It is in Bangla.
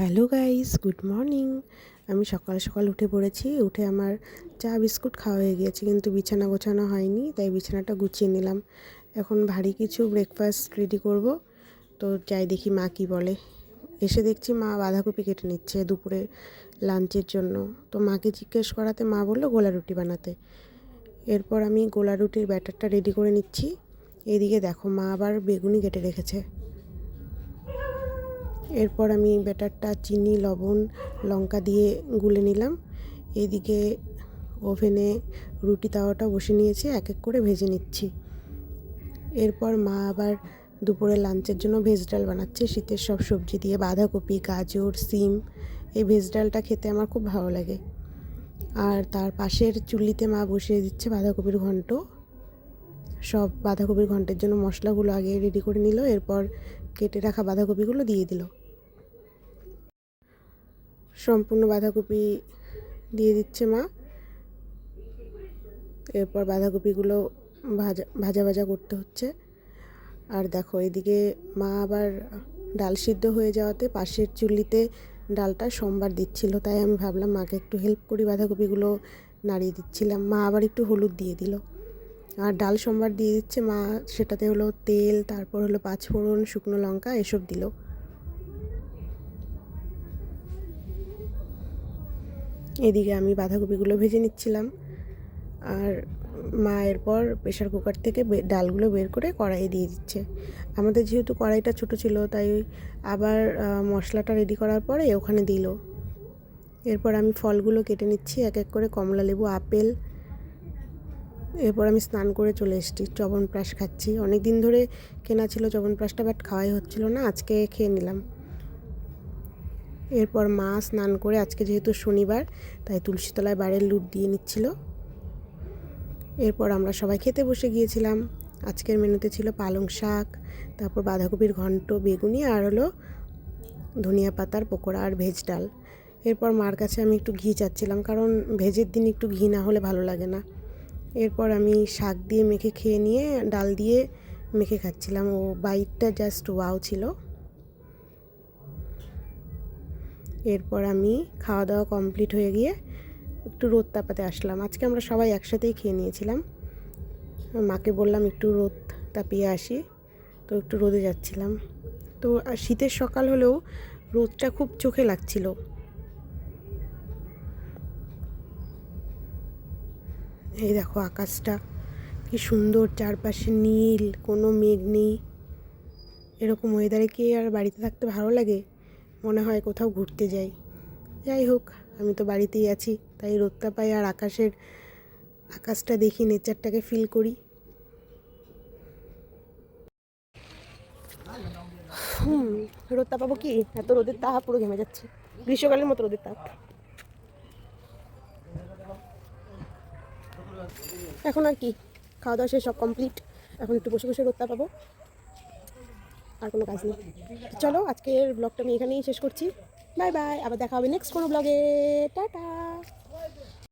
Hello guys, good morning. আমি সকাল সকাল উঠে পড়েছি। উঠে আমার চা বিস্কুট খাওয়া হয়ে গিয়েছে, কিন্তু বিছানা গোছানো হয়নি, তাই বিছানাটা গুছিয়ে নিলাম। এখন ভারী কিছু ব্রেকফাস্ট রেডি করব। তো যাই দেখি মা কি বলে। এসে দেখছি মা বাঁধাকপি কেটে নিচ্ছে দুপুরে লাঞ্চের জন্য। তো মাকে জিজ্ঞেস করাতে মা বললো গোলা রুটি বানাতে। এরপর আমি গোলা রুটির ব্যাটারটা রেডি করে নিচ্ছি। এইদিকে দেখো মা আবার বেগুনি কেটে রেখেছে। এরপর আমি ব্যাটারটা চিনি, লবণ, লঙ্কা দিয়ে গুলে নিলাম। এদিকে ওভেনে রুটি তাওয়াটা বসে নিয়েছি, এক এক করে ভেজে নিচ্ছি। এরপর মা আবার দুপুরে লাঞ্চের জন্য ভেজ ডাল বানাচ্ছে শীতের সব সবজি দিয়ে, বাঁধাকপি, গাজর, সিম। এই ভেজ ডালটা খেতে আমার খুব ভালো লাগে। আর তার পাশের চুল্লিতে মা বসিয়ে দিচ্ছে বাঁধাকপির ঘন্ট। সব বাঁধাকপির ঘন্টের জন্য মশলাগুলো আগে রেডি করে নিল, এরপর কেটে রাখা বাঁধাকপিগুলো দিয়ে দিল। সম্পূর্ণ বাঁধাকপি দিয়ে দিচ্ছে মা। এরপর বাঁধাকপিগুলো ভাজা ভাজা করতে হচ্ছে। আর দেখো এদিকে মা আবার ডাল সিদ্ধ হয়ে যাওয়াতে পাশের চুল্লিতে ডালটা সোমবার দিচ্ছিল, তাই আমি ভাবলাম মাকে একটু হেল্প করি, বাঁধাকপিগুলো নাড়িয়ে দিচ্ছিলাম। মা আবার একটু হলুদ দিয়ে দিল। আর ডাল সোমবার দিয়ে দিচ্ছে মা, সেটাতে হলো তেল, তারপর হলো পাঁচফোড়ন, শুকনো লঙ্কা এসব দিল। এদিকে আমি বাঁধাকপিগুলো ভেজে নিচ্ছিলাম। আর মা এরপর প্রেশার কুকার থেকে ডালগুলো বের করে কড়াইয়ে দিয়ে দিচ্ছে। আমাদের যেহেতু কড়াইটা ছোটো ছিল, তাই আবার মশলাটা রেডি করার পরে ওখানে দিল। এরপর আমি ফলগুলো কেটে নিচ্ছি এক এক করে, কমলা লেবু, আপেল। এরপর আমি স্নান করে চলে এসেছি, চ্যবনপ্রাশ খাচ্ছি। অনেক দিন ধরে কেনা ছিল চ্যবনপ্রাশটা, বাট খাওয়াই হচ্ছিল না, আজকে খেয়ে নিলাম। এরপর মা স্নান করে, আজকে যেহেতু শনিবার তাই তুলসীতলায় বাড়ির লুট দিয়ে নিচ্ছিল। এরপর আমরা সবাই খেতে বসে গিয়েছিলাম। আজকের মেনুতে ছিল পালং শাক, তারপর বাঁধাকপির ঘন্ট, বেগুনি, আর হলো ধনিয়া পাতার পকোড়া আর ভেজ ডাল। এরপর মার কাছে আমি একটু ঘি চাচ্ছিলাম, কারণ ভেজের দিন একটু ঘি না হলে ভালো লাগে না। এরপর আমি শাক দিয়ে মেখে খেয়ে নিয়ে ডাল দিয়ে মেখে খাচ্ছিলাম। ও বাইটটা জাস্ট ওয়াও ছিল। এরপর আমি খাওয়া দাওয়া কমপ্লিট হয়ে গিয়ে একটু রোদ তাপাতে আসলাম। আজকে আমরা সবাই একসাথেই খেয়ে নিয়েছিলাম। মাকে বললাম একটু রোদ তাপিয়ে আসি, তো একটু রোদে যাচ্ছিলাম। তো শীতের সকাল হলেও রোদটা খুব চোখে লাগছিল। এই দেখো আকাশটা কি সুন্দর, চারপাশে নীল, কোনো মেঘ নেই। এরকম ওয়েদারে কি আর বাড়িতে থাকতে ভালো লাগে? মনে হয় কোথাও ঘুরতে যাই। যাই হোক, আমি তো বাড়িতেই আছি, তাই রোদটা পাই আর আকাশটা দেখি, নেচারটাকে ফিল করি। রোদটা পাবো কি? এত রোদের তাপ, পুরো ঘেমে যাচ্ছে, গ্রীষ্মকালের মতো রোদের তাপ। এখন আর কি, খাওয়া দাওয়া শেষ, সব কমপ্লিট। এখন একটু বসে বসে রোদটা পাবো, আর কোনো কাজ নেই। চলো আজকের ব্লগটা আমি এখানেই শেষ করছি। বাই বাই, আবার দেখা হবে নেক্সট কোনো ব্লগে। টাটা।